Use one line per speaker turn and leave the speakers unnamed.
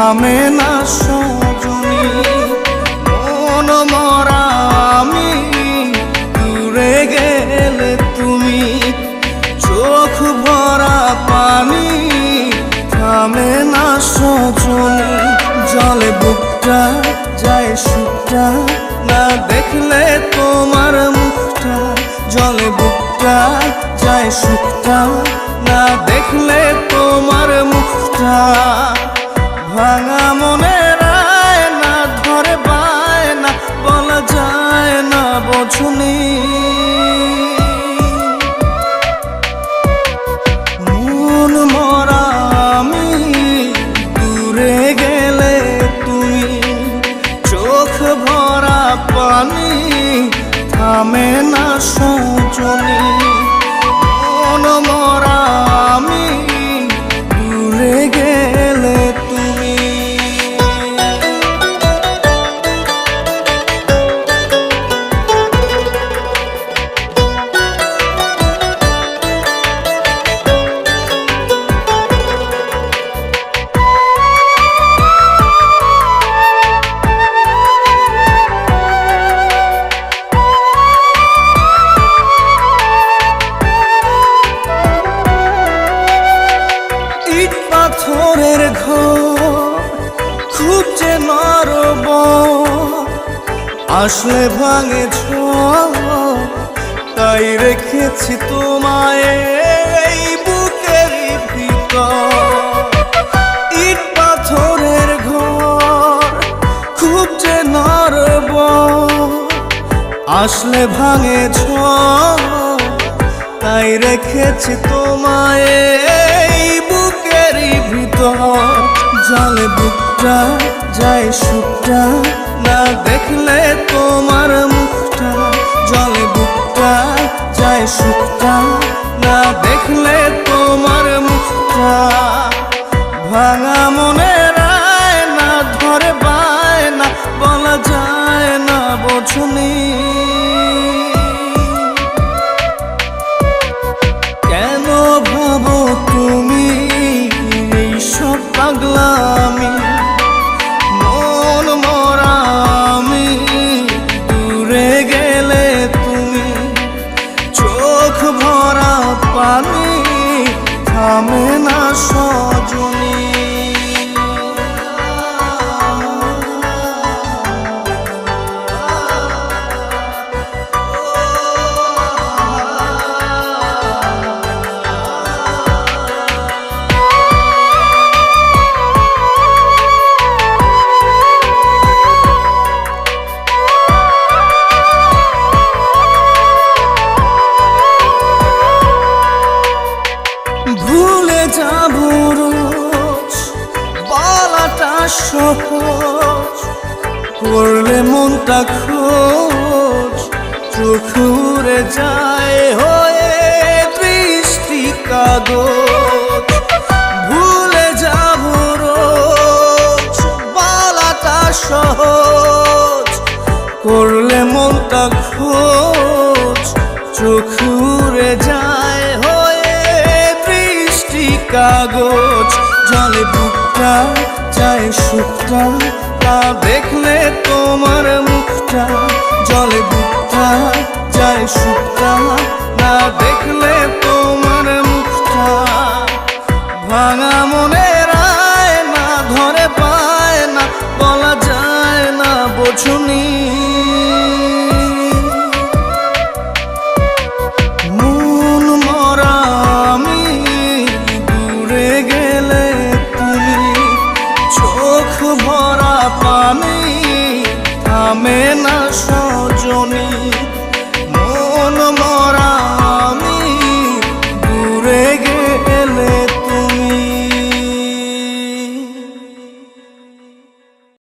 থামে না সজনী। মন মরা আমি, দূরে গেলে তুমি, চোখ ভরা পানি, থামে না সজনী। জলে বুকটা যায় সুখটা, না দেখলে তোমার মুখটা। জলে বুকটা যায় সুখটা, না দেখলে তোমার মুখটা। ভাঙা মনের আয়না ধরে বায়না, বলা যায় না বোঝনি। মন মরা আমি, দূরে গেলে তুমি, চোখ ভরা পানি, থামে না সজনী। মন মরা আমি, দূরে গেলে তুমি। পাথরের ঘর খুব যে নরব, আসলে ভাঙে ঝড়, তাই রেখেছি তোমায় এই বুকের ভিতর। ইট পাথরের ঘর খুব যে নরব, আসলে ভাঙে ঝড়, তাই রেখেছি তোমায় এই বুকের ভিতর। জলে বুকটা যায় সুখটা, না দেখলে তোমার মুখটা। জলে বুকটা যায় সুখটা, না দেখলে তোমার মুখটা। ভাঙা মনের আয়না ধরে বায়না, বলা যায় না বোঝনি। কেন ভাবো তুমি এইসব পাগলামি? মন মরা আমি, দূরে গেলে তুমি, চোখ ভরা পানি, থামে না সজনী। ভুলে যাবো রোজ বলাটা সহজ, করলে মনটা খোঁজ, চোখ উড়ে যায় হয়ে বৃষ্টি কাগজ। ভুলে যাবো রোজ বলাটা সহজ, করলে মনটা খোঁজ, চোখ উড়ে যায় কাগজ। জলে বুকটা যায় সুখটা, তা দেখলে তোমার মুখটা। জলে বুকটা যায় সুখটা, না দেখলে তোমার মুখটা। ভাঙা মনের আয়না ধরে বায়না, বলা যায় না বোঝনি।